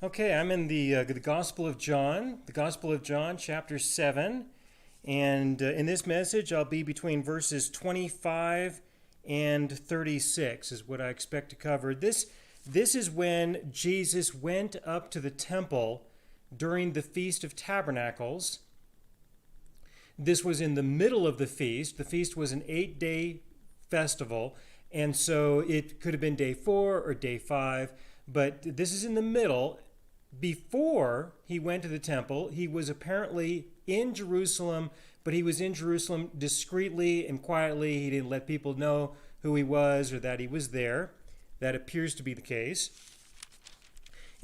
Okay, I'm in the Gospel of John, chapter 7. And in this message, I'll be between verses 25 and 36 is what I expect to cover. This is when Jesus went up to the temple during the Feast of Tabernacles. This was in the middle of the feast. The feast was an 8-day festival, and so it could have been day 4 or day 5, but this is in the middle. Before he went to the temple, he was apparently in Jerusalem, but he was in Jerusalem discreetly and quietly. He didn't let people know who he was or that he was there. That appears to be the case.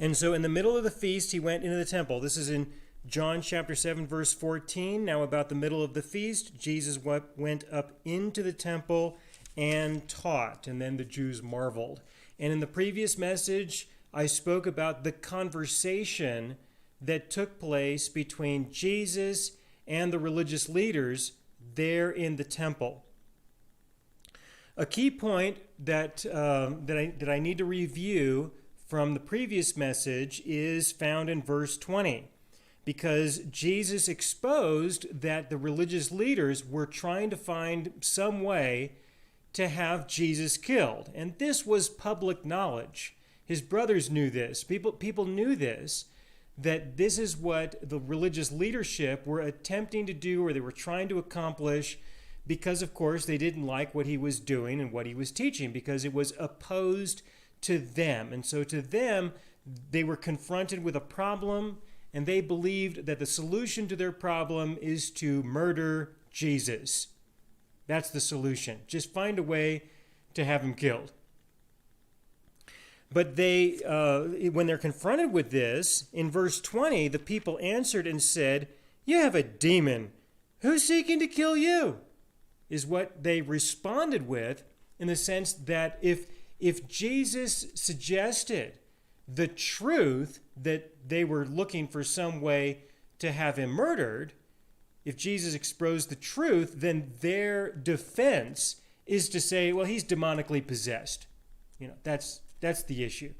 And so in the middle of the feast, he went into the temple. This is in John chapter 7, verse 14. Now about the middle of the feast, Jesus went up into the temple and taught. And then the Jews marveled. And in the previous message, I spoke about the conversation that took place between Jesus and the religious leaders there in the temple. A key point that I need to review from the previous message is found in verse 20, because Jesus exposed that the religious leaders were trying to find some way to have Jesus killed, and this was public knowledge. His brothers knew this. People knew this, that this is what the religious leadership were attempting to do, or they were trying to accomplish, because, of course, they didn't like what he was doing and what he was teaching, because it was opposed to them. And so to them, they were confronted with a problem, and they believed that the solution to their problem is to murder Jesus. That's the solution. Just find a way to have him killed. But they, when they're confronted with this, in verse 20, the people answered and said, "You have a demon. Who's seeking to kill you?" Is what they responded with, in the sense that if Jesus suggested the truth, that they were looking for some way to have him murdered, if Jesus exposed the truth, then their defense is to say, well, he's demonically possessed. That's the issue.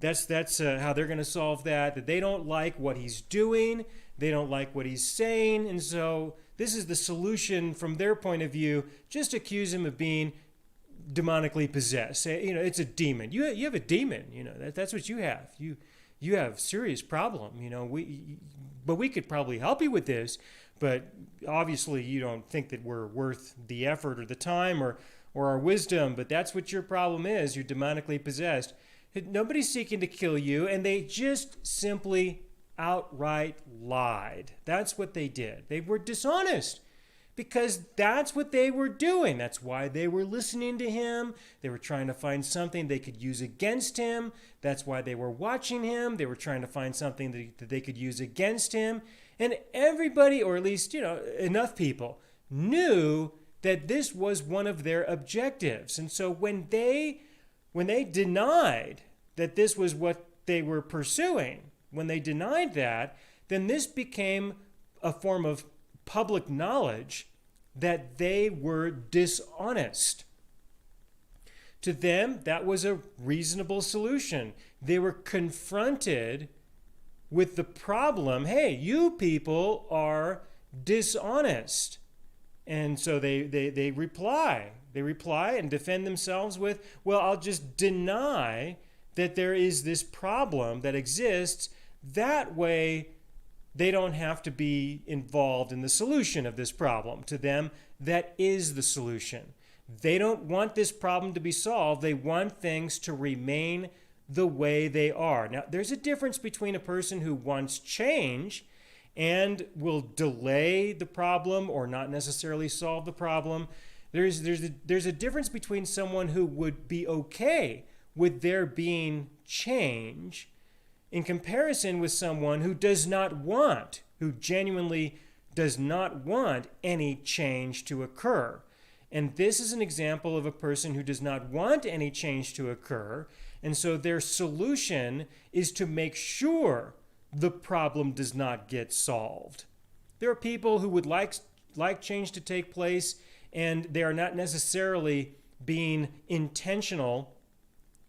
That's how they're going to solve that they don't like what he's doing. They don't like what he's saying. And so this is the solution from their point of view. Just accuse him of being demonically possessed. Say, it's a demon. You have a demon. That's what you have. You have serious problem. But we could probably help you with this. But obviously you don't think that we're worth the effort or the time or our wisdom, but that's what your problem is. You're demonically possessed. Nobody's seeking to kill you, and they just simply outright lied. That's what they did. They were dishonest because that's what they were doing. That's why they were listening to him. They were trying to find something they could use against him. That's why they were watching him. They were trying to find something that they could use against him. And everybody, or at least, enough people, knew that this was one of their objectives. And so when they denied that this was what they were pursuing, when they denied that, then this became a form of public knowledge that they were dishonest. To them, that was a reasonable solution. They were confronted with the problem, hey, you people are dishonest. And so they reply and defend themselves with, well, I'll just deny that there is this problem that exists. That way, they don't have to be involved in the solution of this problem. To them, that is the solution. They don't want this problem to be solved. They want things to remain the way they are. Now, there's a difference between a person who wants change and will delay the problem or not necessarily solve the problem. There's a difference between someone who would be okay with there being change in comparison with someone who genuinely does not want any change to occur. And this is an example of a person who does not want any change to occur, and so their solution is to make sure the problem does not get solved. There are people who would like change to take place, and they are not necessarily being intentional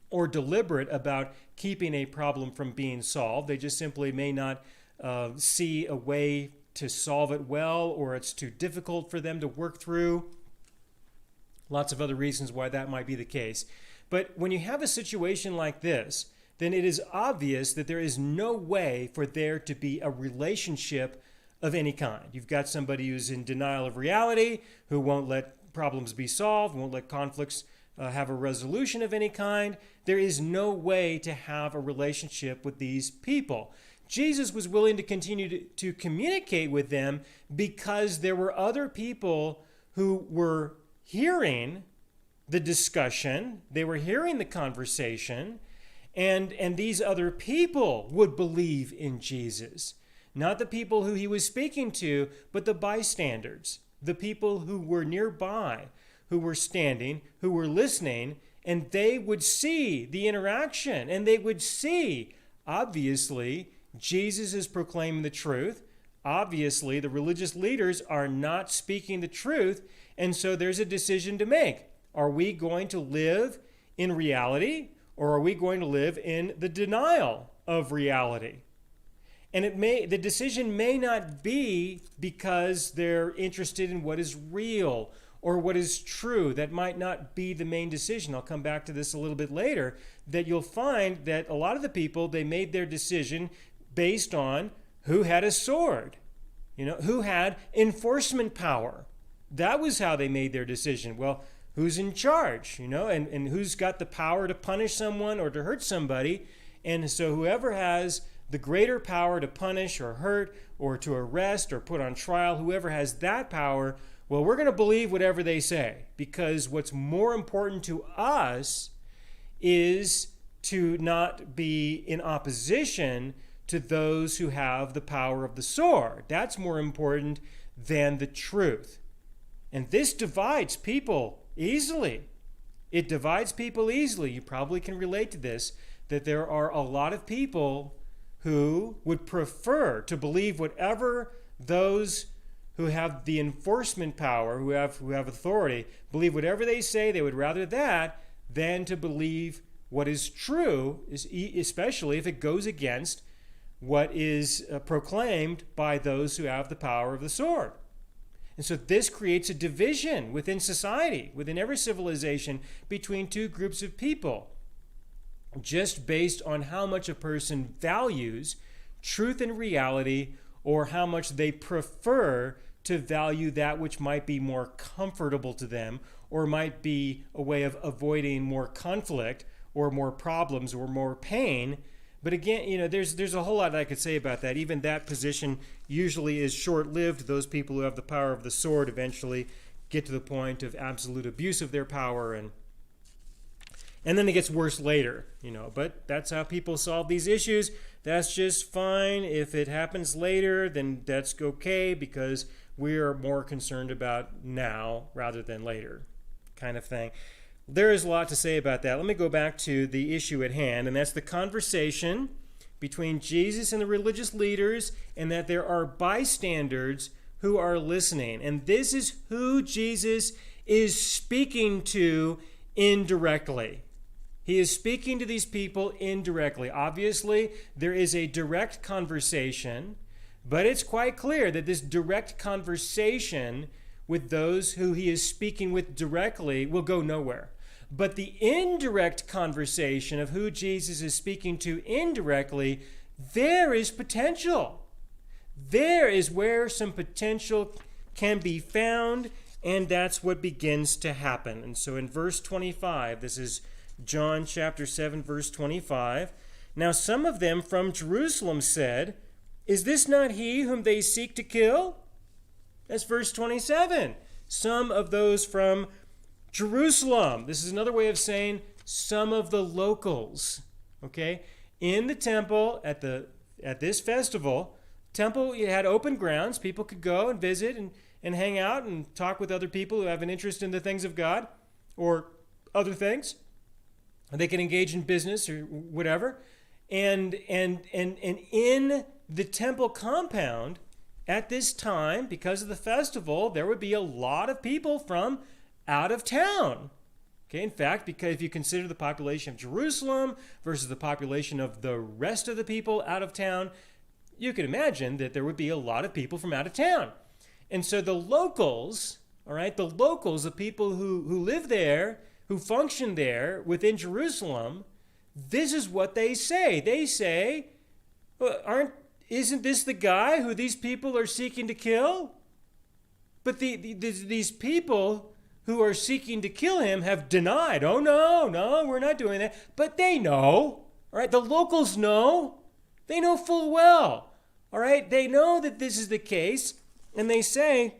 or deliberate about keeping a problem from being solved. They just simply may not see a way to solve it well, or it's too difficult for them to work through. Lots of other reasons why that might be the case. But when you have a situation like this, then it is obvious that there is no way for there to be a relationship of any kind. You've got somebody who's in denial of reality, who won't let problems be solved, won't let conflicts have a resolution of any kind. There is no way to have a relationship with these people. Jesus was willing to continue to communicate with them because there were other people who were hearing the discussion, they were hearing the conversation, and these other people would believe in Jesus. Not the people who he was speaking to, but the bystanders, the people who were nearby, who were standing, who were listening, and they would see the interaction, and they would see, obviously, Jesus is proclaiming the truth. Obviously, the religious leaders are not speaking the truth, and so there's a decision to make. Are we going to live in reality, or are we going to live in the denial of reality? And the decision may not be because they're interested in what is real or what is true. That might not be the main decision. I'll come back to this a little bit later, that you'll find that a lot of the people, they made their decision based on who had a sword, who had enforcement power. That was how they made their decision. Well, who's in charge, and who's got the power to punish someone or to hurt somebody. And so whoever has the greater power to punish or hurt or to arrest or put on trial, whoever has that power, well, we're going to believe whatever they say, because what's more important to us is to not be in opposition to those who have the power of the sword. That's more important than the truth. And this divides people easily. It divides people easily. You probably can relate to this, that there are a lot of people who would prefer to believe whatever those who have the enforcement power, who have authority, believe whatever they say. They would rather that than to believe what is true, especially if it goes against what is proclaimed by those who have the power of the sword. And so this creates a division within society, within every civilization, between two groups of people, just based on how much a person values truth and reality, or how much they prefer to value that which might be more comfortable to them, or might be a way of avoiding more conflict or more problems or more pain. But again, there's a whole lot I could say about that. Even that position usually is short-lived. Those people who have the power of the sword eventually get to the point of absolute abuse of their power, and then it gets worse later, But that's how people solve these issues. That's just fine. If it happens later, then that's okay, because we are more concerned about now rather than later, kind of thing. There is a lot to say about that. Let me go back to the issue at hand, and that's the conversation between Jesus and the religious leaders, and that there are bystanders who are listening. And this is who Jesus is speaking to indirectly. He is speaking to these people indirectly. Obviously, there is a direct conversation, but it's quite clear that this direct conversation with those who he is speaking with directly will go nowhere. But the indirect conversation of who Jesus is speaking to indirectly, there is potential. There is where some potential can be found, and that's what begins to happen. And so in verse 25, this is John chapter 7, verse 25. Now some of them from Jerusalem said, "Is this not he whom they seek to kill?" That's verse 27. Some of those from Jerusalem. This is another way of saying some of the locals. Okay? In the temple at this festival, temple, you had open grounds. People could go and visit and hang out and talk with other people who have an interest in the things of God or other things. They can engage in business or whatever. And in the temple compound at this time, because of the festival, there would be a lot of people from out of town. Okay, in fact, because if you consider the population of Jerusalem versus the population of the rest of the people out of town, you can imagine that there would be a lot of people from out of town. And so the locals, all right, the locals, the people who live there, who function there within Jerusalem, this is what they say. They say, isn't this the guy who these people are seeking to kill? But these people who are seeking to kill him have denied. Oh, no, we're not doing that. But they know, all right? The locals know. They know full well, all right? They know that this is the case. And they say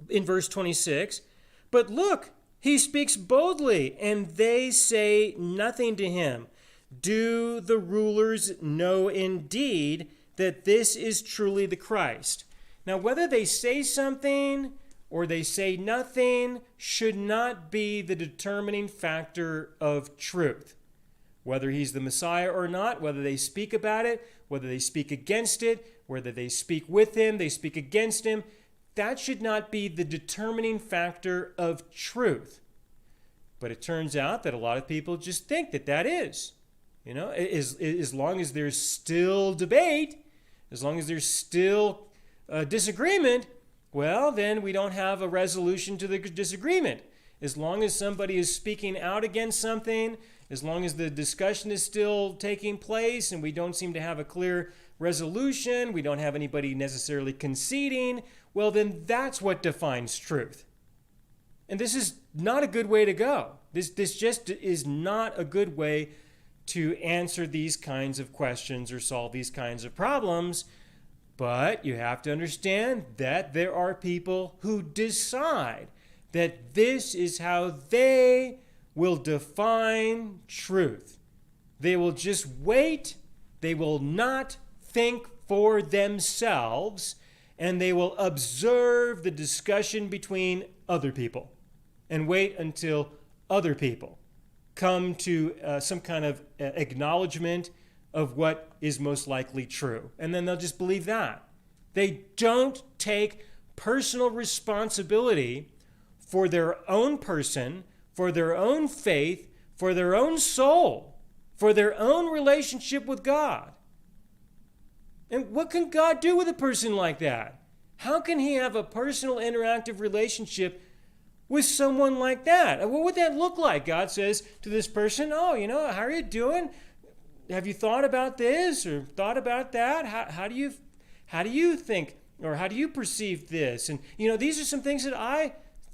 in verse 26, but look, he speaks boldly, and they say nothing to him. Do the rulers know indeed that this is truly the Christ? Now, whether they say something or they say nothing should not be the determining factor of truth. Whether he's the Messiah or not, whether they speak about it, whether they speak against it, whether they speak with him, they speak against him, that should not be the determining factor of truth. But it turns out that a lot of people just think that that is. You know, as long as there's still debate, as long as there's still disagreement, well, then we don't have a resolution to the disagreement. As long as somebody is speaking out against something, as long as the discussion is still taking place and we don't seem to have a clear resolution, we don't have anybody necessarily conceding, well, then that's what defines truth. And this is not a good way to go. This just is not a good way to answer these kinds of questions or solve these kinds of problems. But you have to understand that there are people who decide that this is how they will define truth. They will just wait. They will not think for themselves, and they will observe the discussion between other people and wait until other people come to some kind of acknowledgement of what is most likely true. And then they'll just believe that. They don't take personal responsibility for their own person, for their own faith, for their own soul, for their own relationship with God. And what can God do with a person like that? How can he have a personal interactive relationship with someone like that? What would that look like? God says to this person, how are you doing? Have you thought about this or thought about that? How do you think, or how do you perceive this? And, these are some things that I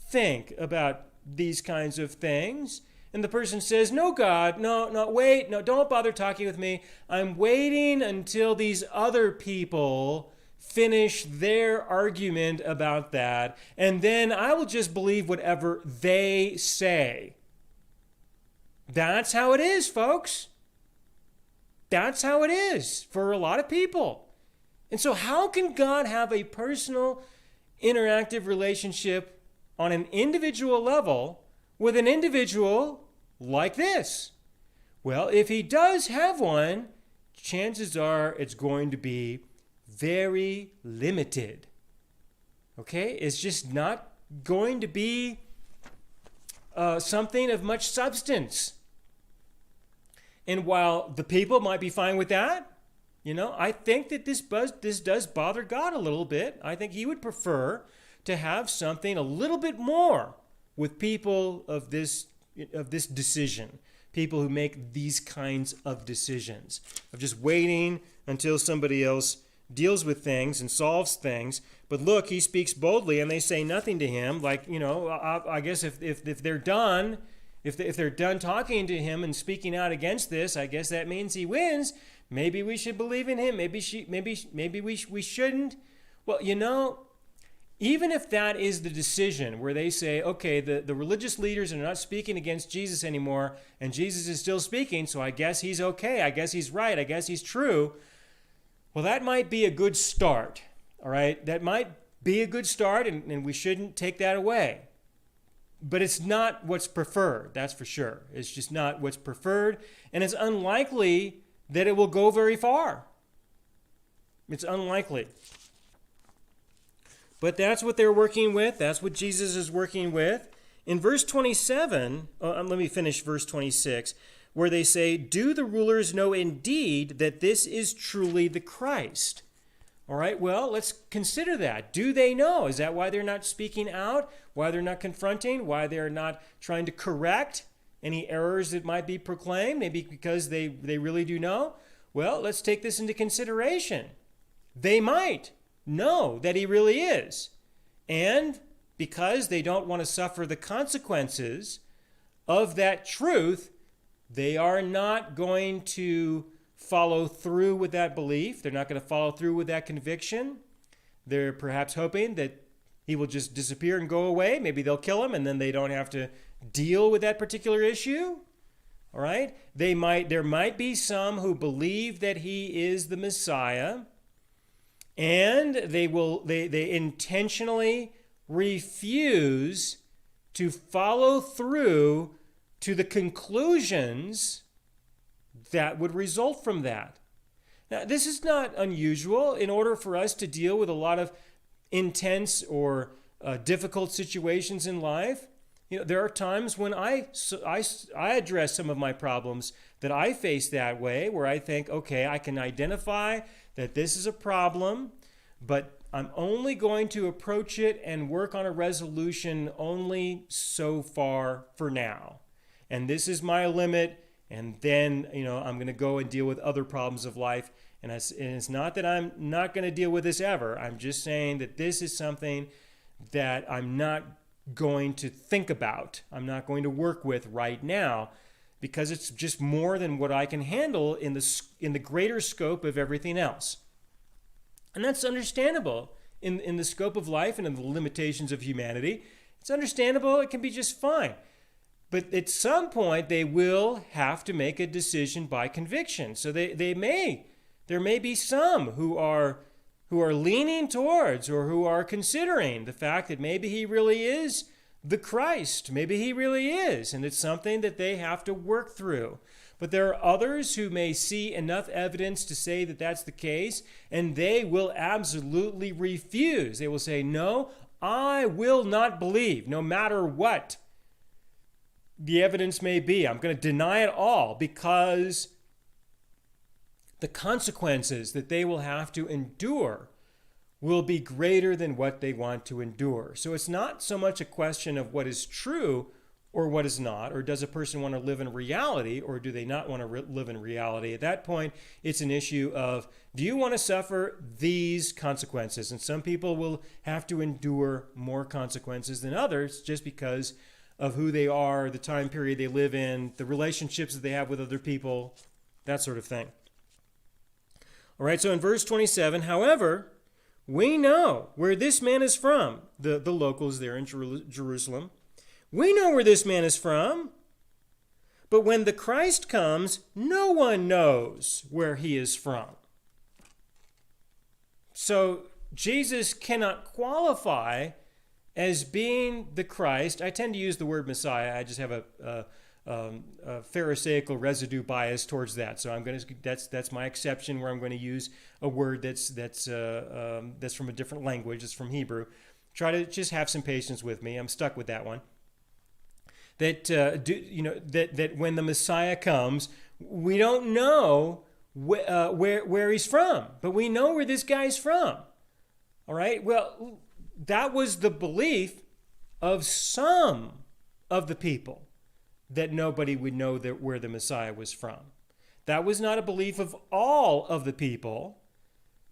think about these kinds of things. And the person says, no, God, wait, don't bother talking with me. I'm waiting until these other people finish their argument about that, and then I will just believe whatever they say. That's how it is, folks. That's how it is for a lot of people. And so how can God have a personal, interactive relationship on an individual level with an individual like this? Well, if he does have one, chances are it's going to be very limited. Okay? It's just not going to be something of much substance. And while the people might be fine with that, I think that this does bother God a little bit. I think he would prefer to have something a little bit more with people of this decision, people who make these kinds of decisions, of just waiting until somebody else deals with things and solves things. But look, he speaks boldly, and they say nothing to him. Like, I guess if they're done, if they're done talking to him and speaking out against this, I guess that means he wins. Maybe we should believe in him. Maybe we shouldn't. Well, even if that is the decision where they say, okay, the religious leaders are not speaking against Jesus anymore, and Jesus is still speaking, so I guess he's okay. I guess he's right. I guess he's true. Well, that might be a good start, all right? That might be a good start, and we shouldn't take that away. But it's not what's preferred, that's for sure. It's just not what's preferred, and it's unlikely that it will go very far. It's unlikely. But that's what they're working with. That's what Jesus is working with. In verse 27, let me finish verse 26, where they say, "Do the rulers know indeed that this is truly the Christ?" All right, well, let's consider that. Do they know? Is that why they're not speaking out? Why they're not confronting? Why they're not trying to correct any errors that might be proclaimed? Maybe because they really do know? Well, let's take this into consideration. They might know that he really is. And because they don't want to suffer the consequences of that truth, they are not going to follow through with that belief. They're not going to follow through with that conviction. They're perhaps hoping that he will just disappear and go away. Maybe they'll kill him and then they don't have to deal with that particular issue. All right? There might be some who believe that he is the Messiah, and they intentionally refuse to follow through to the conclusions that would result from that. Now, this is not unusual. In order for us to deal with a lot of intense or difficult situations in life, there are times when I address some of my problems that I face that way, where I think, okay, I can identify that this is a problem, but I'm only going to approach it and work on a resolution only so far for now. And this is my limit. And then, I'm going to go and deal with other problems of life. And it's not that I'm not going to deal with this ever. I'm just saying that this is something that I'm not going to think about. I'm not going to work with right now, because it's just more than what I can handle in the greater scope of everything else. And that's understandable in the scope of life and in the limitations of humanity. It's understandable. It can be just fine. But at some point, they will have to make a decision by conviction. So there may be some who are leaning towards, or who are considering the fact that maybe he really is the Christ. Maybe he really is. And it's something that they have to work through. But there are others who may see enough evidence to say that that's the case, and they will absolutely refuse. They will say, no, I will not believe, no matter what the evidence may be. I'm going to deny it all, because the consequences that they will have to endure will be greater than what they want to endure. So it's not so much a question of what is true or what is not, or does a person want to live in reality, or do they not want to live in reality? At that point, it's an issue of, do you want to suffer these consequences? And some people will have to endure more consequences than others, just because of who they are, the time period they live in, the relationships that they have with other people, that sort of thing. All right, so in verse 27, however, we know where this man is from, the locals there in Jerusalem. We know where this man is from, but when the Christ comes, no one knows where he is from. So Jesus cannot qualify as being the Christ. I tend to use the word Messiah. I just have a Pharisaical residue bias towards that. So that's my exception, where I'm going to use a word that's from a different language. It's from Hebrew. Try to just have some patience with me. I'm stuck with that one. That when the Messiah comes, we don't know where he's from, but we know where this guy's from. All right. Well, that was the belief of some of the people, that nobody would know where the Messiah was from. That was not a belief of all of the people,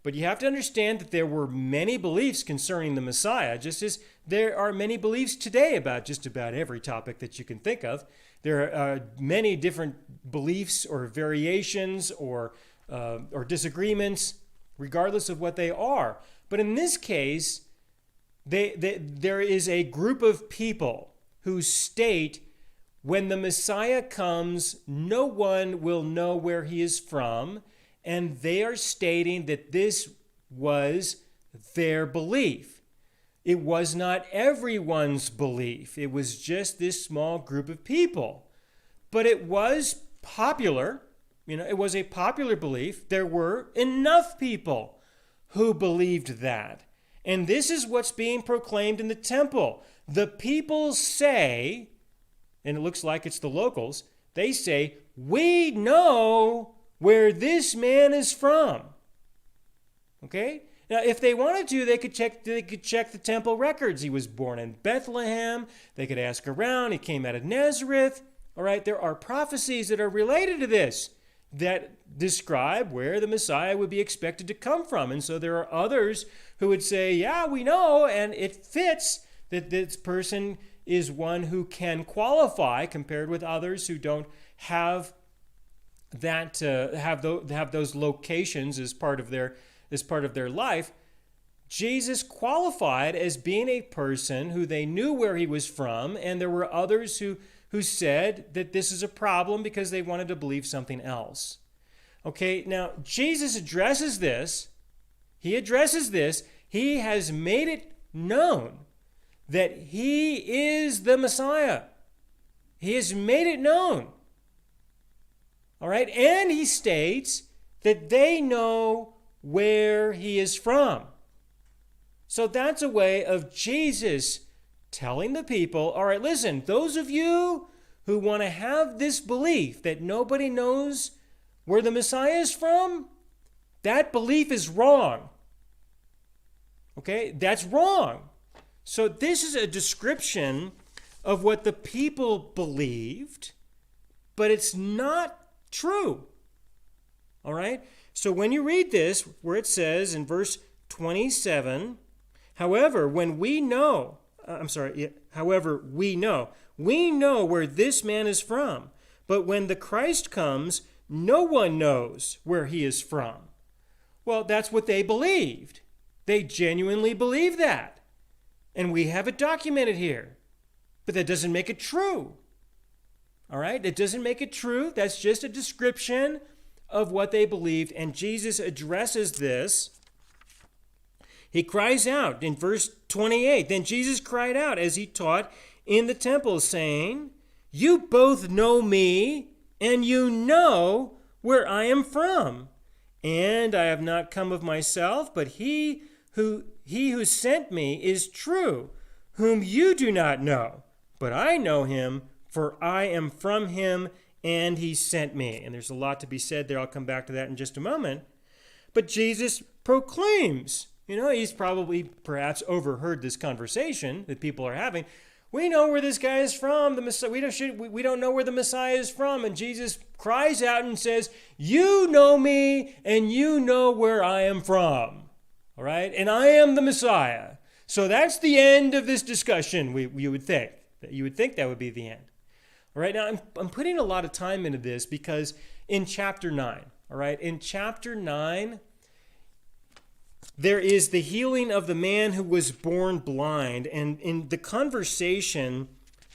but you have to understand that there were many beliefs concerning the Messiah, just as there are many beliefs today about just about every topic that you can think of. There are many different beliefs or variations or disagreements, regardless of what they are. But in this case, there is a group of people who state, when the Messiah comes, no one will know where he is from, and they are stating that this was their belief. It was not everyone's belief. It was just this small group of people. But it was popular. It was a popular belief. There were enough people who believed that. And this is what's being proclaimed in the temple. The people say, and it looks like it's the locals, they say, we know where this man is from. Okay? Now, if they wanted to, they could check the temple records. He was born in Bethlehem. They could ask around. He came out of Nazareth. All right, there are prophecies that are related to this that describe where the Messiah would be expected to come from. And so there are others who would say, yeah, we know, and it fits that this person is one who can qualify compared with others who don't have that have those locations as part of their life. Jesus qualified as being a person who they knew where he was from, and there were others who said that this is a problem because they wanted to believe something else. Okay, now Jesus addresses this. He addresses this. He has made it known that he is the Messiah. He has made it known. All right, and he states that they know where he is from. So that's a way of Jesus telling the people, all right, listen, those of you who want to have this belief that nobody knows where the Messiah is from, that belief is wrong. Okay, that's wrong. So this is a description of what the people believed, but it's not true. All right? So when you read this, where it says in verse 27, however, we know where this man is from, but when the Christ comes, no one knows where he is from. Well, that's what they believed. They genuinely believed that. And we have it documented here. But that doesn't make it true. All right? It doesn't make it true. That's just a description of what they believed. And Jesus addresses this. He cries out in verse 28. Then Jesus cried out as he taught in the temple, saying, you both know me, and you know where I am from. And I have not come of myself, but he who sent me is true, whom you do not know. But I know him, for I am from him, and he sent me. And there's a lot to be said there. I'll come back to that in just a moment. But Jesus proclaims, he's probably perhaps overheard this conversation that people are having. We know where this guy is from. The Messiah, we don't know where the Messiah is from. And Jesus cries out and says, you know me, and you know where I am from. All right? And I am the Messiah. So that's the end of this discussion, you would think. You would think that would be the end. All right? Now, I'm putting a lot of time into this because in chapter 9, all right, in chapter 9, there is the healing of the man who was born blind. And in the conversation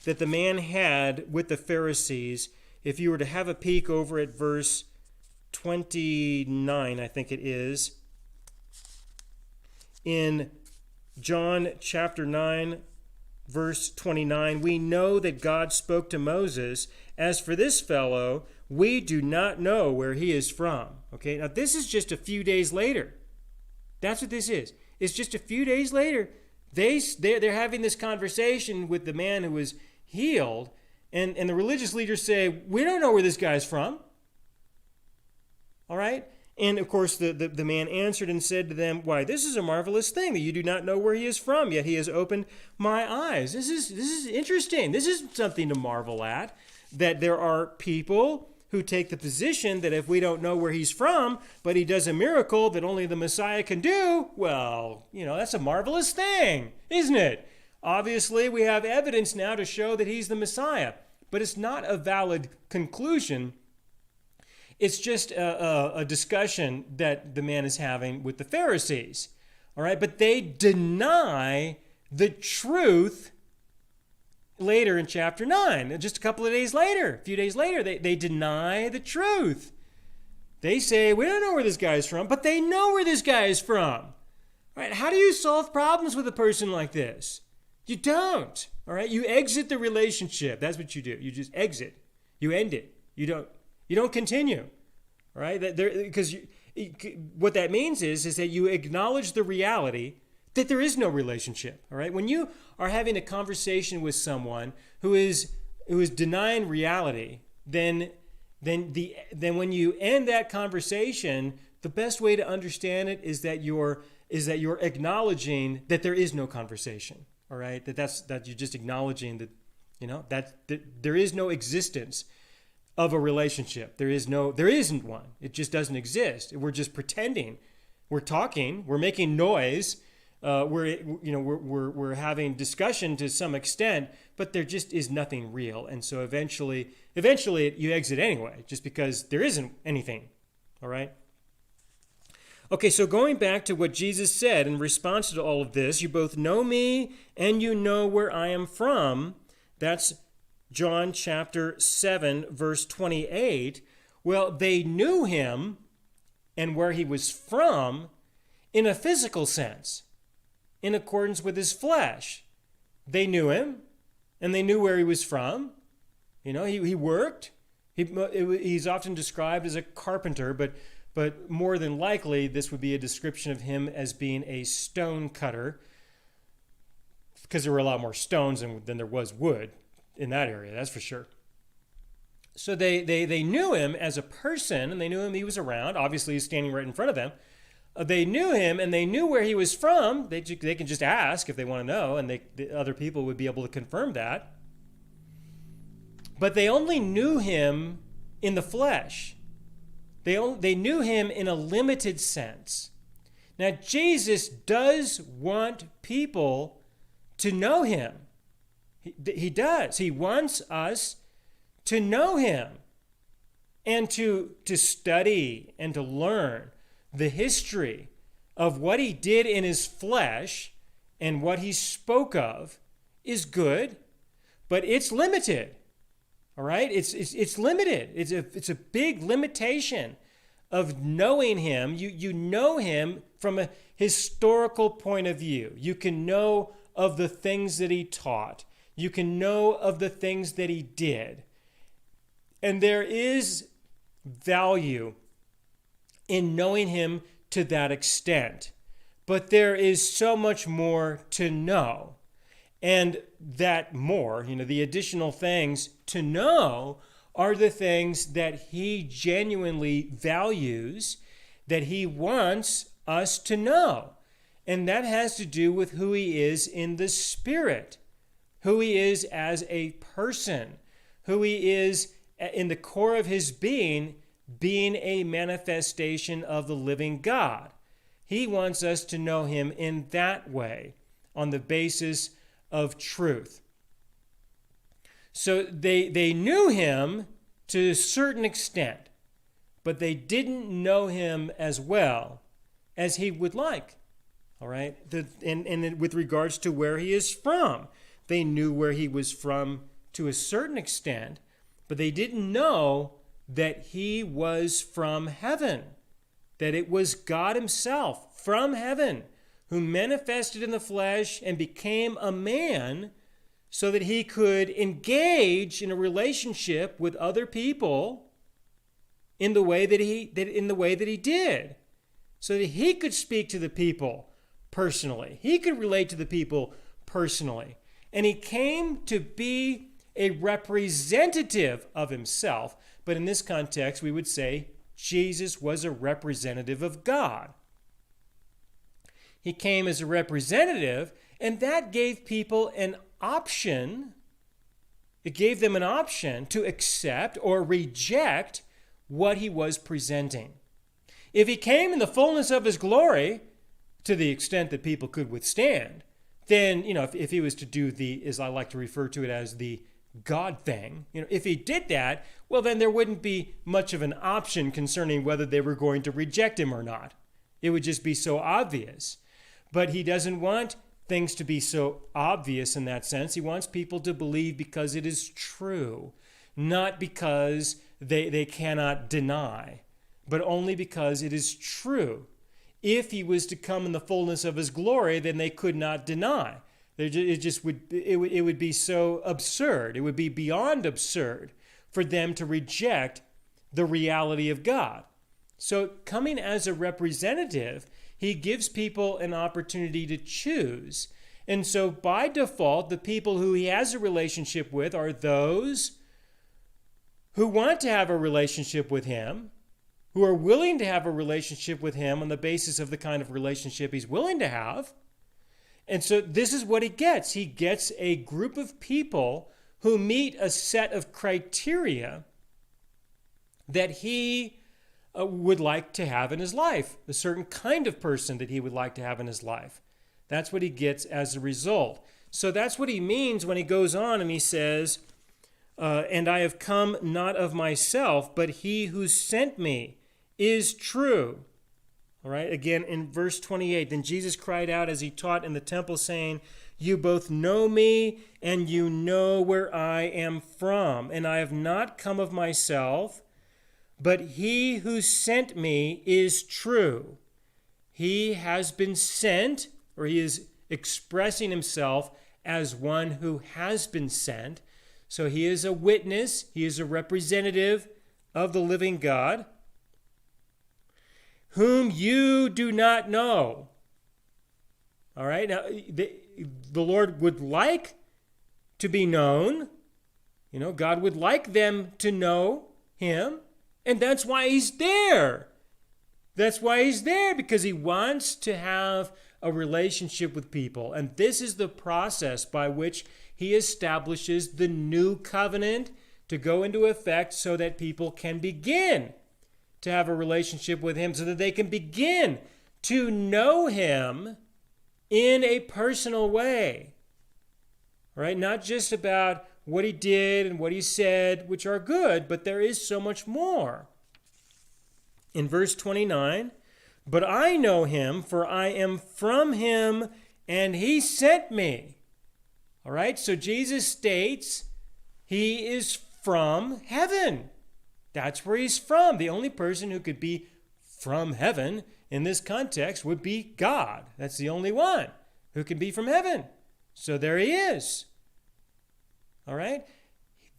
that the man had with the Pharisees, if you were to have a peek over at verse 29, I think it is, in John chapter 9, verse 29, we know that God spoke to Moses, as for this fellow, we do not know where he is from. Okay, now this is just a few days later. That's what this is. It's just a few days later. They're having this conversation with the man who was healed, and the religious leaders say, we don't know where this guy's from. All right? And of course, the man answered and said to them, why, this is a marvelous thing that you do not know where he is from, yet he has opened my eyes. This is interesting. This is something to marvel at, that there are people who take the position that if we don't know where he's from, but he does a miracle that only the Messiah can do, well, that's a marvelous thing, isn't it? Obviously, we have evidence now to show that he's the Messiah, but it's not a valid conclusion. It's just a discussion that the man is having with the Pharisees, all right? But they deny the truth later in chapter 9. Just a couple of days later, a few days later, they deny the truth. They say, we don't know where this guy is from, but they know where this guy is from. All right? How do you solve problems with a person like this? You don't, all right? You exit the relationship. That's what you do. You just exit. You end it. You don't continue, right? Because what that means is that you acknowledge the reality that there is no relationship. All right. When you are having a conversation with someone who is denying reality, then when you end that conversation, the best way to understand it is that you're acknowledging that there is no conversation. All right. That you're just acknowledging that, that there is no existence of a relationship. There isn't one. It just doesn't exist. We're just pretending. We're talking. We're making noise. We're having discussion to some extent, but there just is nothing real. And so eventually you exit anyway, just because there isn't anything. All right. Okay, so going back to what Jesus said in response to all of this, you both know me and you know where I am from. That's John chapter 7, verse 28. Well, they knew him and where he was from in a physical sense, in accordance with his flesh. They knew him and they knew where he was from. He worked. He's often described as a carpenter, but more than likely, this would be a description of him as being a stone cutter, because there were a lot more stones than there was wood in that area, that's for sure. So they knew him as a person, and they knew him, he was around. Obviously, he's standing right in front of them. They knew him, and they knew where he was from. They can just ask if they want to know, and the other people would be able to confirm that. But they only knew him in the flesh. They knew him in a limited sense. Now, Jesus does want people to know him. He does. He wants us to know him and to study and to learn the history of what he did in his flesh and what he spoke of is good, but it's limited. All right? It's limited. It's a big limitation of knowing him. You know him from a historical point of view. You can know of the things that he taught. You can know of the things that he did. And there is value in knowing him to that extent. But there is so much more to know. And that more, the additional things to know are the things that he genuinely values, that he wants us to know. And that has to do with who he is in the spirit, who he is as a person, who he is in the core of his being a manifestation of the living God. He wants us to know him in that way, on the basis of truth. So they knew him to a certain extent, but they didn't know him as well as he would like. All right? And with regards to where he is from, they knew where he was from to a certain extent, but they didn't know that he was from heaven, that it was God himself from heaven who manifested in the flesh and became a man so that he could engage in a relationship with other people in the way that he did, so that he could speak to the people personally. He could relate to the people personally. And he came to be a representative of himself. But in this context, we would say Jesus was a representative of God. He came as a representative, and that gave people an option. It gave them an option to accept or reject what he was presenting. If he came in the fullness of his glory, to the extent that people could withstand, then, if he was to do as I like to refer to it as the God thing, if he did that, well, then there wouldn't be much of an option concerning whether they were going to reject him or not. It would just be so obvious. But he doesn't want things to be so obvious in that sense. He wants people to believe because it is true, not because they cannot deny, but only because it is true. If he was to come in the fullness of his glory, then they could not deny. It would be so absurd. It would be beyond absurd for them to reject the reality of God. So coming as a representative, He gives people an opportunity to choose. And so by default, the people who he has a relationship with are those who want to have a relationship with him, who are willing to have a relationship with him on the basis of the kind of relationship he's willing to have. And so this is what he gets. He gets a group of people who meet a set of criteria that he would like to have in his life, a certain kind of person that he would like to have in his life. That's what he gets as a result. So that's what he means when he goes on and he says, and I have come not of myself, but he who sent me is true. All right, again in verse 28, then Jesus cried out as he taught in the temple, saying, you both know me, and you know where I am from, and I have not come of myself, but he who sent me is true. He has been sent, or he is expressing himself as one who has been sent. So he is a witness, he is a representative of the living God, whom you do not know. All right, now the Lord would like to be known. You know, God would like them to know him. And that's why he's there. That's why he's there, because he wants to have a relationship with people. And this is the process by which he establishes the new covenant to go into effect so that people can begin to have a relationship with him, so that they can begin to know him in a personal way. All right? Not just about what he did and what he said, which are good, but there is so much more. In verse 29, but I know him, for I am from him, and he sent me. All right? So Jesus states he is from heaven. That's where he's from. The only person who could be from heaven in this context would be God. That's the only one who can be from heaven. So there he is. All right?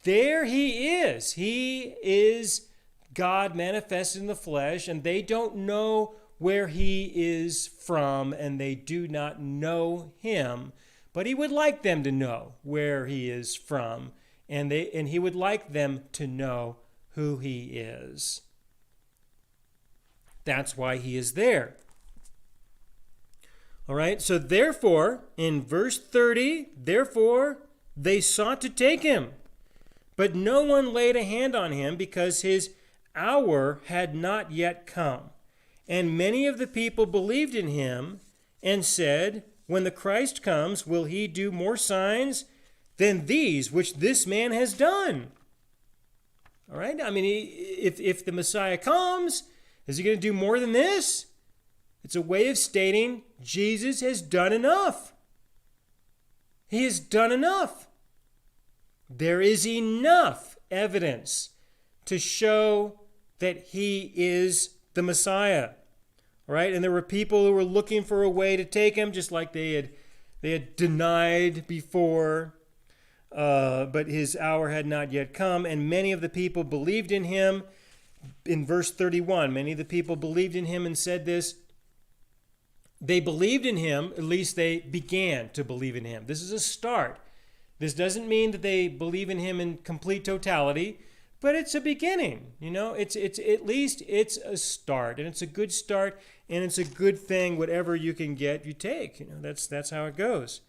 There he is. He is God manifested in the flesh, and they don't know where he is from, and they do not know him. But he would like them to know where he is from, and he would like them to know who he is. That's why he is there. All right, so therefore, in verse 30, therefore they sought to take him, but no one laid a hand on him, because his hour had not yet come. And many of the people believed in him and said, when the Christ comes, will he do more signs than these which this man has done? All right, I mean, if the Messiah comes, is he going to do more than this? It's a way of stating Jesus has done enough. He has done enough. There is enough evidence to show that he is the Messiah. All right, and there were people who were looking for a way to take him, just like they had denied before. But his hour had not yet come, and many of the people believed in him. In verse 31, many of the people believed in him and said this. They believed in him, at least they began to believe in him. This is a start. This doesn't mean that they believe in him in complete totality, but it's a beginning. You know, it's at least it's a start, and it's a good start, and it's a good thing. Whatever you can get, you take. You know, that's how it goes.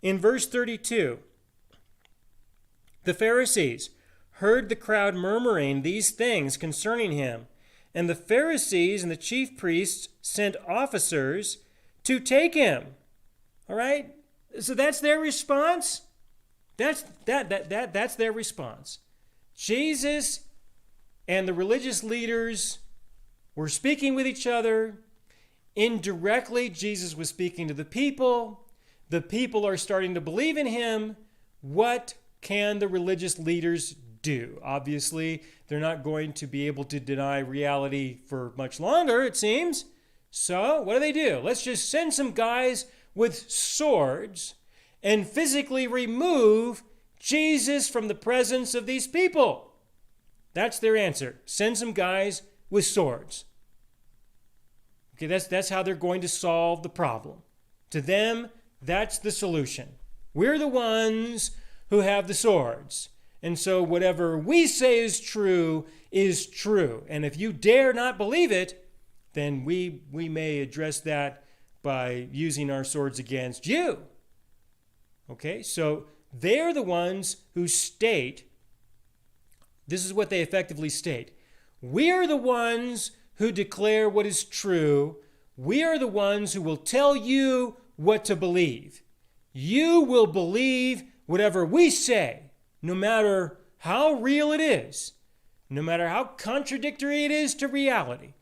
In verse 32, the Pharisees heard the crowd murmuring these things concerning him, and the Pharisees and the chief priests sent officers to take him. All right, so that's their response. That's their response. Jesus and the religious leaders were speaking with each other. Indirectly, Jesus was speaking to the people. The people are starting to believe in him. What can the religious leaders do? Obviously, they're not going to be able to deny reality for much longer, it seems. So, what do? Let's just send some guys with swords and physically remove Jesus from the presence of these people. That's their answer. Send some guys with swords. Okay, that's how they're going to solve the problem. To them, that's the solution. We're the ones who have the swords. And so whatever we say is true is true. And if you dare not believe it, then we may address that by using our swords against you. Okay, so they're the ones who state, this is what they effectively state. We are the ones who declare what is true. We are the ones who will tell you what to believe. You will believe whatever we say, no matter how real it is, no matter how contradictory it is to reality,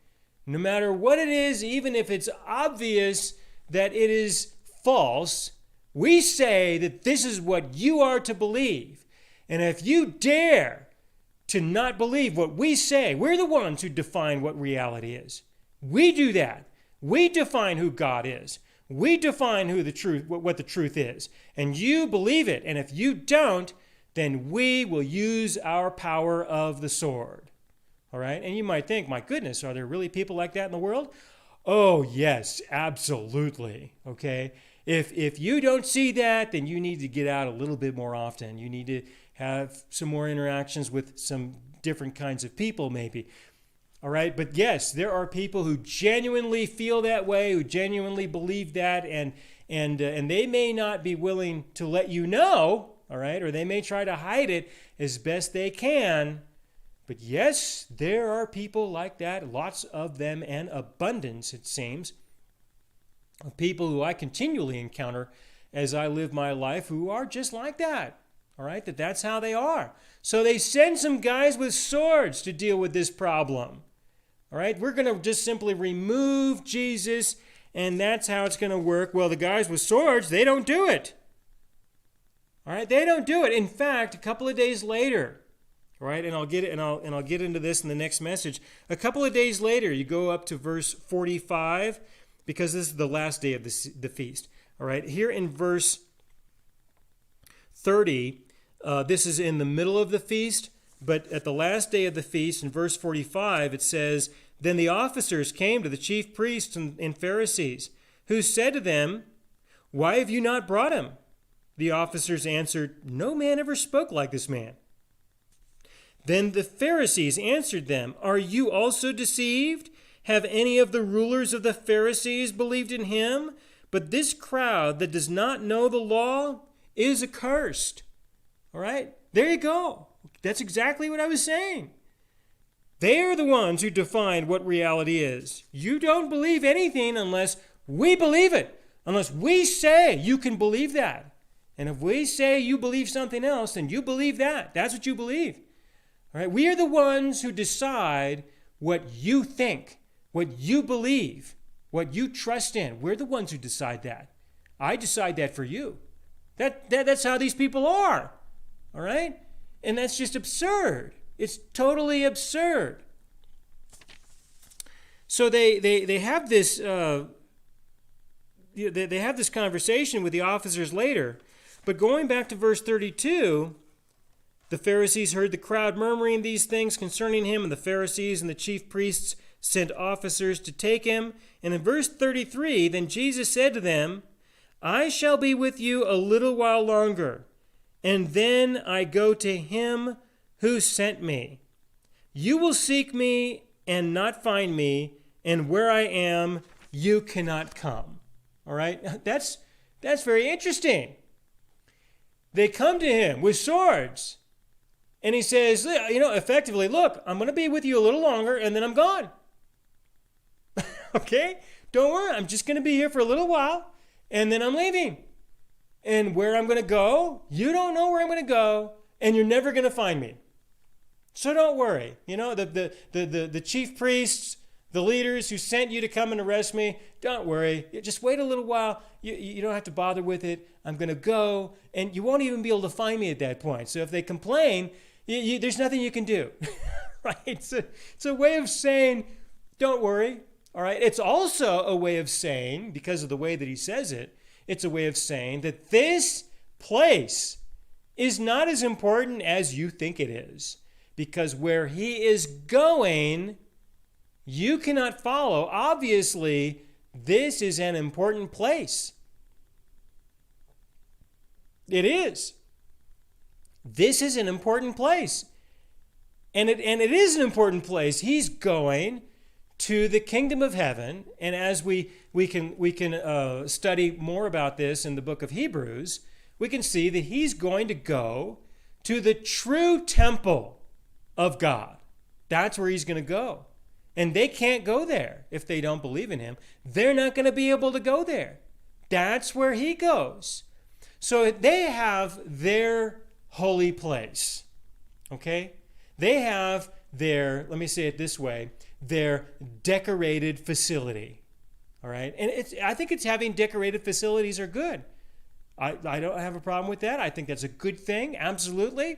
no matter what it is, even if it's obvious that it is false, we say that this is what you are to believe. And if you dare to not believe what we say, we're the ones who define what reality is. We do that. We define who God is. We define who the truth, what the truth is. And you believe it. And if you don't, then we will use our power of the sword. All right? And you might think, my goodness, are there really people like that in the world? Oh, yes, absolutely. Okay? If you don't see that, then you need to get out a little bit more often. You need to have some more interactions with some different kinds of people, maybe. All right? But yes, there are people who genuinely feel that way, who genuinely believe that, and they may not be willing to let you know, all right? Or they may try to hide it as best they can. But yes, there are people like that, lots of them, and abundance, it seems, of people who I continually encounter as I live my life who are just like that. All right, that's how they are. So they send some guys with swords to deal with this problem. All right, we're going to just simply remove Jesus, and that's how it's going to work. Well, the guys with swords, they don't do it. All right, they don't do it. In fact, a couple of days later, all right, and I'll get it, and I'll get into this in the next message. A couple of days later, you go up to verse 45, because this is the last day of the feast. All right, here in verse 30, this is in the middle of the feast, but at the last day of the feast, in verse 45, it says, "Then the officers came to the chief priests and Pharisees, who said to them, 'Why have you not brought him?' The officers answered, 'No man ever spoke like this man.' Then the Pharisees answered them, 'Are you also deceived? Have any of the rulers of the Pharisees believed in him? But this crowd that does not know the law is accursed.'" All right? There you go. That's exactly what I was saying. They are the ones who define what reality is. You don't believe anything unless we believe it. Unless we say you can believe that. And if we say you believe something else, then you believe that. That's what you believe. All right? We are the ones who decide what you think, what you believe, what you trust in. We're the ones who decide that. I decide that for you. That's how these people are. All right? And that's just absurd. It's totally absurd. So they have this they have this conversation with the officers later. But going back to verse 32, the Pharisees heard the crowd murmuring these things concerning him, and the Pharisees and the chief priests sent officers to take him. And in verse 33, then Jesus said to them, "I shall be with you a little while longer, and then I go to him who sent me. You will seek me and not find me, and where I am, you cannot come." All right? That's very interesting. They come to him with swords, and he says, effectively, look, I'm going to be with you a little longer, and then I'm gone. Okay? Don't worry, I'm just going to be here for a little while, and then I'm leaving. And where I'm going to go, you don't know where I'm going to go, and you're never going to find me. So don't worry. The chief priests, the leaders who sent you to come and arrest me, don't worry. Just wait a little while. You don't have to bother with it. I'm going to go, and you won't even be able to find me at that point. So if they complain, there's nothing you can do. Right? It's a way of saying, don't worry. All right? It's also a way of saying, because of the way that he says it, it's a way of saying that this place is not as important as you think it is. Because where he is going, you cannot follow. Obviously, this is an important place. It is. This is an important place. And it is an important place. He's going to the kingdom of heaven. And as we can study more about this in the book of Hebrews, we can see that he's going to go to the true temple of God. That's where he's going to go. And they can't go there if they don't believe in him. They're not going to be able to go there. That's where he goes. So they have their holy place. Okay? They have their, let me say it this way, their decorated facility. All right? And I think it's having decorated facilities are good. I don't have a problem with that. I think that's a good thing. Absolutely.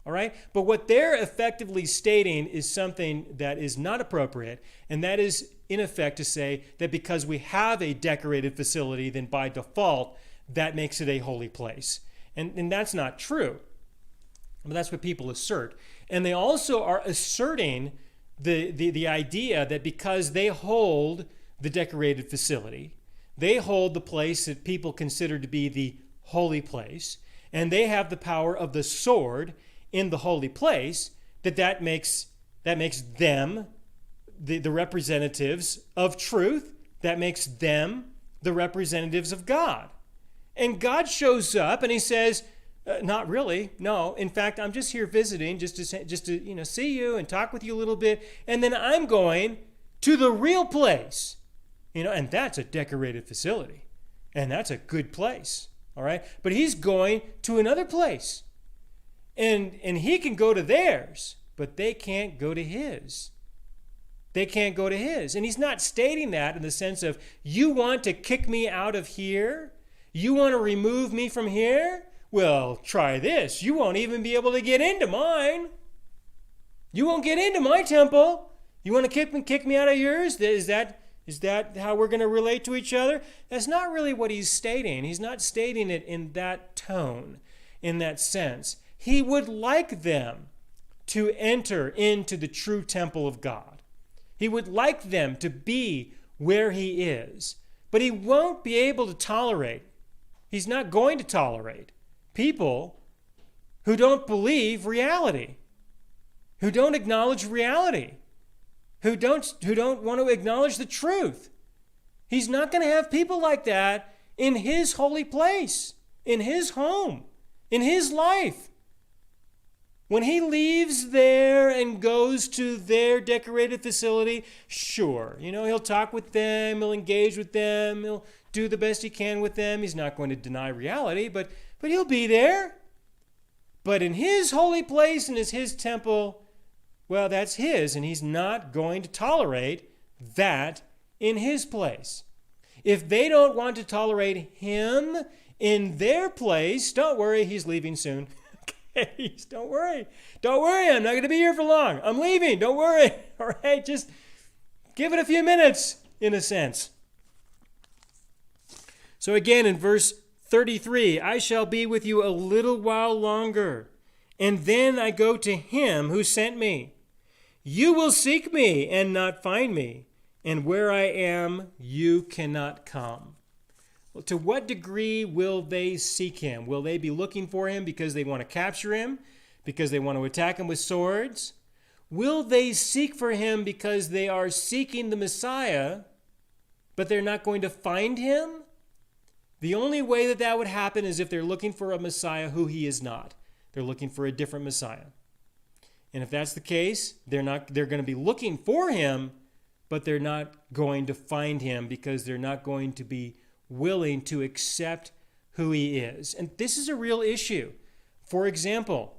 All right? But what they're effectively stating is something that is not appropriate. And that is, in effect, to say that because we have a decorated facility, then by default, that makes it a holy place. And that's not true. But that's what people assert. And they also are asserting the idea that because they hold the decorated facility, they hold the place that people consider to be the holy place, and they have the power of the sword in the holy place, that makes them the representatives of truth, that makes them the representatives of God. And God shows up and he says, not really. No, in fact, I'm just here visiting just to see you and talk with you a little bit. And then I'm going to the real place, and that's a decorated facility. And that's a good place. All right. But he's going to another place, and he can go to theirs, but they can't go to his. They can't go to his. And he's not stating that in the sense of, you want to kick me out of here? You want to remove me from here? Well, try this. You won't even be able to get into mine. You won't get into my temple. You want to kick me out of yours? Is that how we're going to relate to each other? That's not really what he's stating. He's not stating it in that tone, in that sense. He would like them to enter into the true temple of God. He would like them to be where he is. But he won't be able to tolerate. He's not going to tolerate people who don't believe reality, who don't acknowledge reality, who don't want to acknowledge the truth. He's not going to have people like that in his holy place, in his home, in his life. When he leaves there and goes to their decorated facility, sure, he'll talk with them, he'll engage with them, he'll do the best he can with them. He's not going to deny reality, but he'll be there. But in his holy place and his temple, well, that's his, and he's not going to tolerate that in his place. If they don't want to tolerate him in their place, don't worry, he's leaving soon. Okay, don't worry. Don't worry, I'm not going to be here for long. I'm leaving, don't worry. All right, just give it a few minutes, in a sense. So again, in verse 33, I shall be with you a little while longer, and then I go to him who sent me. You will seek me and not find me, and where I am, you cannot come. Well, to what degree will they seek him? Will they be looking for him because they want to capture him, because they want to attack him with swords? Will they seek for him because they are seeking the Messiah, but they're not going to find him? The only way that would happen is if they're looking for a Messiah who he is not. They're looking for a different Messiah. And if that's the case, they're going to be looking for him, but they're not going to find him because they're not going to be willing to accept who he is. And this is a real issue. For example,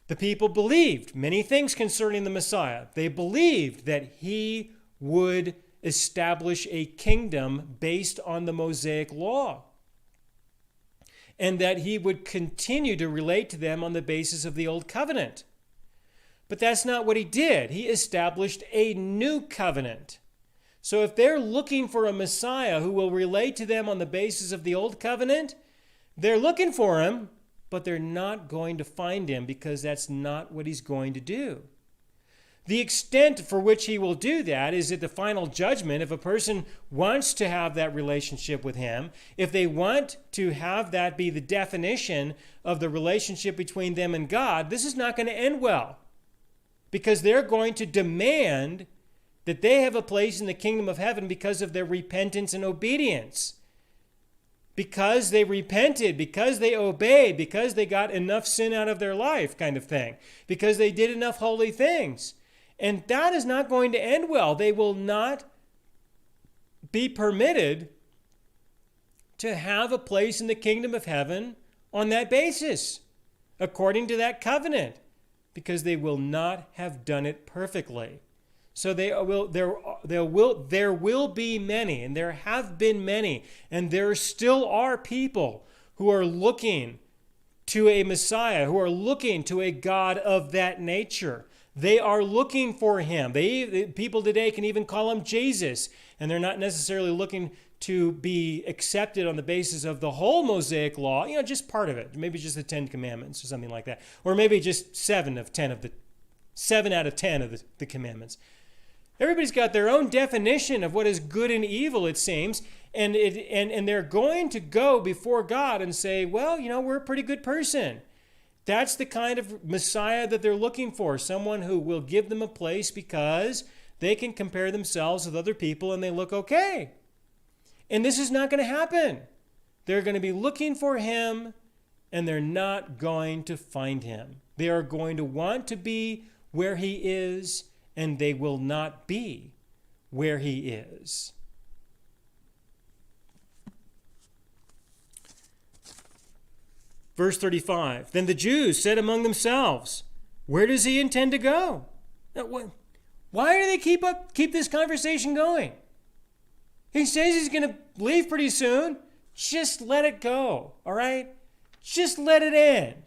the people believed many things concerning the Messiah. They believed that he would establish a kingdom based on the Mosaic law, and that he would continue to relate to them on the basis of the Old Covenant. But that's not what he did. He established a new covenant. So if they're looking for a Messiah who will relate to them on the basis of the Old Covenant, they're looking for him, but they're not going to find him because that's not what he's going to do. The extent for which he will do that is at the final judgment. If a person wants to have that relationship with him, if they want to have that be the definition of the relationship between them and God, this is not going to end well, because they're going to demand that they have a place in the kingdom of heaven because of their repentance and obedience. Because they repented, because they obeyed, because they got enough sin out of their life, kind of thing. Because they did enough holy things. And that is not going to end well. They will not be permitted to have a place in the kingdom of heaven on that basis, according to that covenant, because they will not have done it perfectly. So there will be many, and there have been many, and there still are people who are looking to a Messiah, who are looking to a God of that nature. They are looking for him. People today can even call him Jesus, and they're not necessarily looking to be accepted on the basis of the whole Mosaic law, just part of it, maybe just the 10 Commandments or something like that, or maybe just 7 out of 10 of the commandments. Everybody's got their own definition of what is good and evil, it seems, and they're going to go before God and say, well, we're a pretty good person. That's the kind of Messiah that they're looking for, someone who will give them a place because they can compare themselves with other people and they look okay. And this is not going to happen. They're going to be looking for him, and they're not going to find him. They are going to want to be where he is, and they will not be where he is. Verse 35, then the Jews said among themselves, where does he intend to go? Why do they keep this conversation going? He says he's going to leave pretty soon. Just let it go, all right? Just let it end.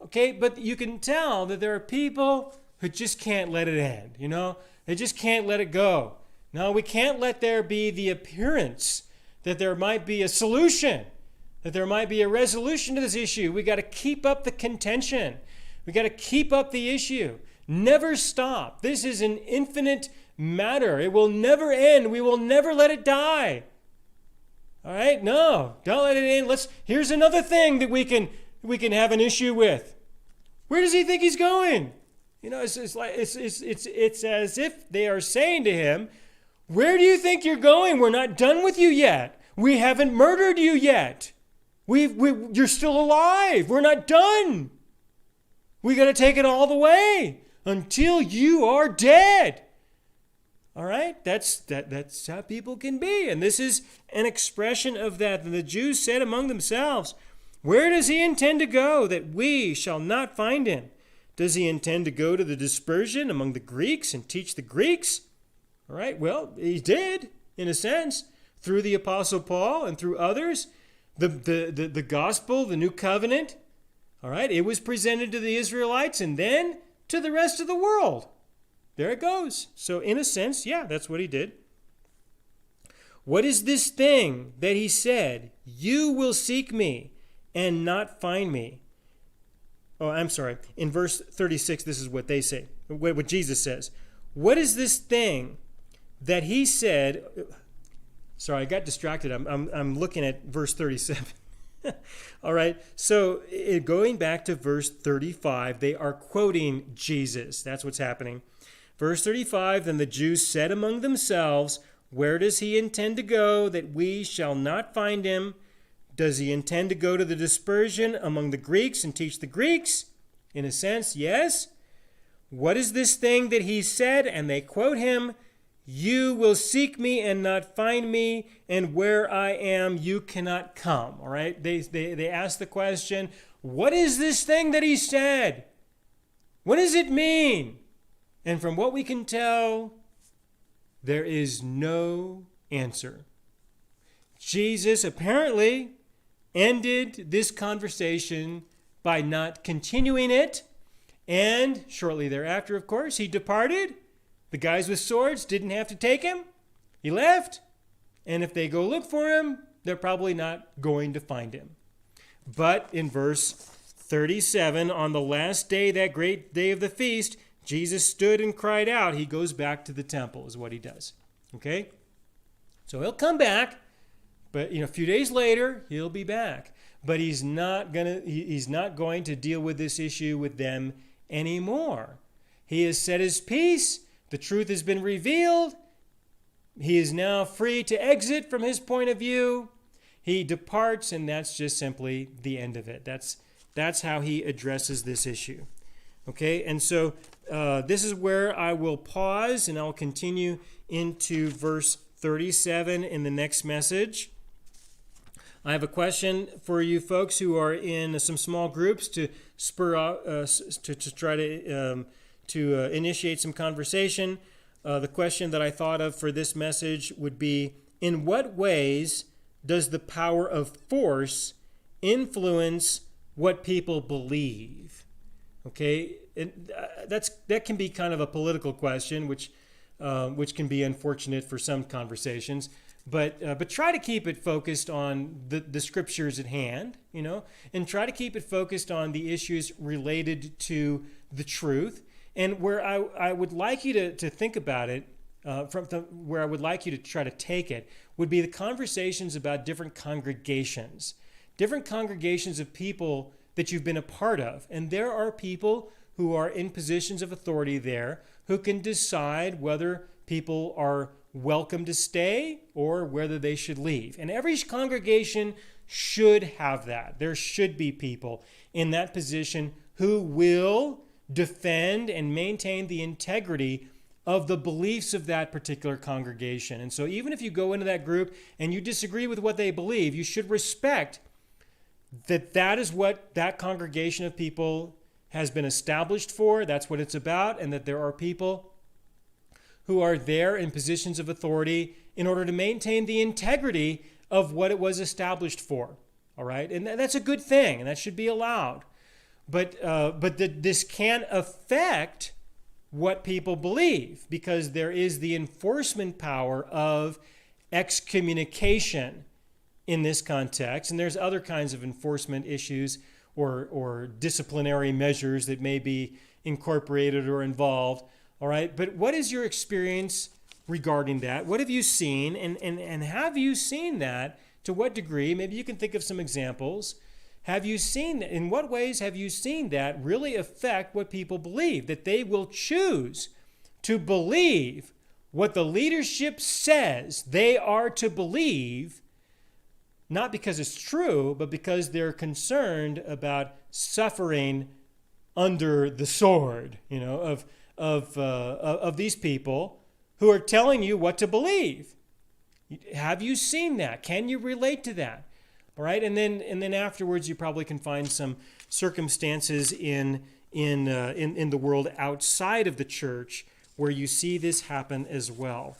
Okay, but you can tell that there are people who just can't let it end, They just can't let it go. No, we can't let there be the appearance that there might be a solution, that there might be a resolution to this issue. We got to keep up the contention. We got to keep up the issue. Never stop. This is an infinite matter. It will never end. We will never let it die. All right? No, don't let it end. Here's another thing that we can have an issue with. Where does he think he's going? It's as if they are saying to him, where do you think you're going? We're not done with you yet. We haven't murdered you yet. You're still alive. We're not done. We got to take it all the way until you are dead. All right? That's how people can be. And this is an expression of that. And the Jews said among themselves, where does he intend to go that we shall not find him? Does he intend to go to the dispersion among the Greeks and teach the Greeks? All right, well, he did, in a sense, through the Apostle Paul and through others. The gospel, the new covenant, all right, it was presented to the Israelites and then to the rest of the world. There it goes. So in a sense, yeah, that's what he did. What is this thing that he said, you will seek me and not find me? Oh, I'm sorry. In verse 36, this is what they say, what Jesus says. What is this thing that he said? Sorry, I got distracted. I'm looking at verse 37. All right. So going back to verse 35, they are quoting Jesus. That's what's happening. Verse 35, then the Jews said among themselves, where does he intend to go that we shall not find him? Does he intend to go to the dispersion among the Greeks and teach the Greeks? In a sense, yes. What is this thing that he said? And they quote him, you will seek me and not find me, and where I am, you cannot come. All right? They ask the question, what is this thing that he said? What does it mean? And from what we can tell, there is no answer. Jesus apparently ended this conversation by not continuing it. And shortly thereafter, of course, he departed. The guys with swords didn't have to take him. He left. And if they go look for him, they're probably not going to find him. But in verse 37, on the last day, that great day of the feast, Jesus stood and cried out. He goes back to the temple is what he does. Okay? So he'll come back, but a few days later, he'll be back. But he's not going to deal with this issue with them anymore. He has said his piece. The truth has been revealed. He is now free to exit from his point of view. He departs, and that's just simply the end of it. That's how he addresses this issue. Okay, and so this is where I will pause, and I'll continue into verse 37 in the next message. I have a question for you folks who are in some small groups to spur to try to initiate some conversation. The question that I thought of for this message would be, in what ways does the power of force influence what people believe? Okay, that can be kind of a political question, which can be unfortunate for some conversations. But try to keep it focused on the scriptures at hand, and try to keep it focused on the issues related to the truth. And where I would like you to think about it, where I would like you to try to take it, would be the conversations about different congregations of people that you've been a part of. And there are people who are in positions of authority there who can decide whether people are welcome to stay or whether they should leave. And every congregation should have that. There should be people in that position who will defend and maintain the integrity of the beliefs of that particular congregation. And so even if you go into that group and you disagree with what they believe, you should respect that is what that congregation of people has been established for. That's what it's about, and that there are people who are there in positions of authority in order to maintain the integrity of what it was established for. All right? And that's a good thing, and that should be allowed. But this can affect what people believe, because there is the enforcement power of excommunication in this context, and there's other kinds of enforcement issues or disciplinary measures that may be incorporated or involved. All right, but what is your experience regarding that? What have you seen, and have you seen that? To what degree? Maybe you can think of some examples. Have you seen that? In what ways have you seen that really affect what people believe? That they will choose to believe what the leadership says they are to believe, not because it's true, but because they're concerned about suffering under the sword, of these people who are telling you what to believe. Have you seen that? Can you relate to that? All right, and then afterwards, you probably can find some circumstances in the world outside of the church where you see this happen as well.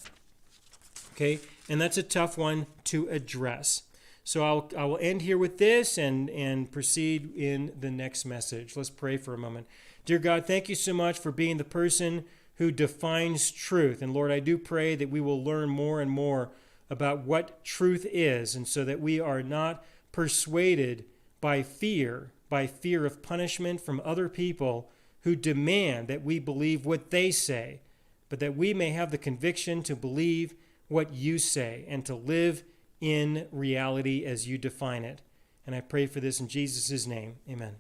Okay, and that's a tough one to address. So I will end here with this and proceed in the next message. Let's pray for a moment. Dear God, thank you so much for being the person who defines truth. And Lord, I do pray that we will learn more and more about what truth is, and so that we are not persuaded by fear of punishment from other people who demand that we believe what they say, but that we may have the conviction to believe what you say and to live in reality as you define it. And I pray for this in Jesus' name. Amen.